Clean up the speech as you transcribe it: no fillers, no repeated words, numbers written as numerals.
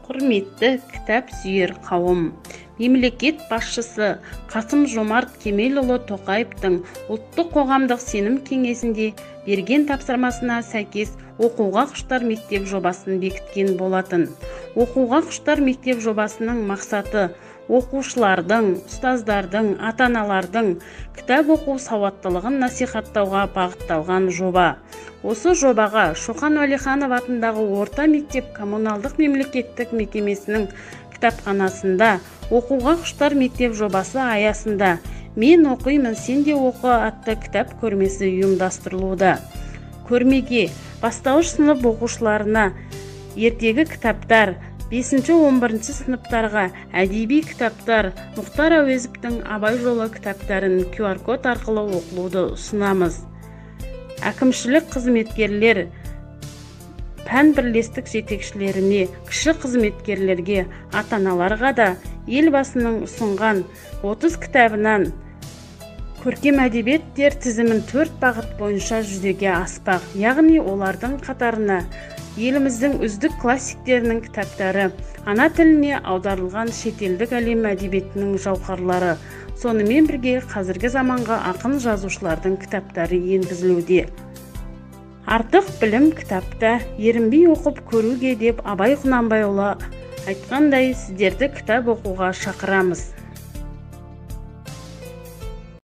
Құрметті кітап сүйер қауым, мемлекет басшысы Қасым-Жомарт Кемелұлы Тоқаевтың ұлттық қоғамдық сенім кеңесінде берген тапсырмасына сәйкес оқуға құштар мектеп жобасын бекіткен болатын. Оқуға құштар мектеп жобасының мақсаты оқушылардың, ұстаздардың, ата-аналардың кітап оқу сауаттылығын насихаттауға бағытталған жоба. Осы жобаға Шоқан Уәлиханов атындағы орта мектеп коммуналдық мемлекеттік мекемесінің кітапханасында оқуға құштар мектеп жобасы аясында «Мен оқимын, сен де оқы» атты кітап көрмесі ұйымдастырылуда. Көрмеге бастауыш сынып оқушыларына ертегі кітаптар, 5-11 сыныптарға әдеби кітаптар, Мұхтар Әуезовтің Абай жолы кітаптарын QR-код арқылы оқылуды ұсынамыз. Әкімшілік қызметкерлер, пән бірлестік жетекшілеріне, кіші қызметкерлерге, ата-аналарға да елбасының ұсынған 30 кітабынан көркем әдебиеттер тізімін 4 бағыт бойынша жүзеге аспақ. Яғни олардың қатарына еліміздің үздік классиктерінің кітаптары, ана тіліне аударылған шетелдік әлем әдебиетінің жауһарлары, сонымен бірге қазіргі заманға ақын жазушылардың кітаптары енгізілуде. Артық білім кітапта, ерінбей оқып көруге деп Абай Құнанбайұлы айтқандай, сіздерді кітап оқуға шақырамыз.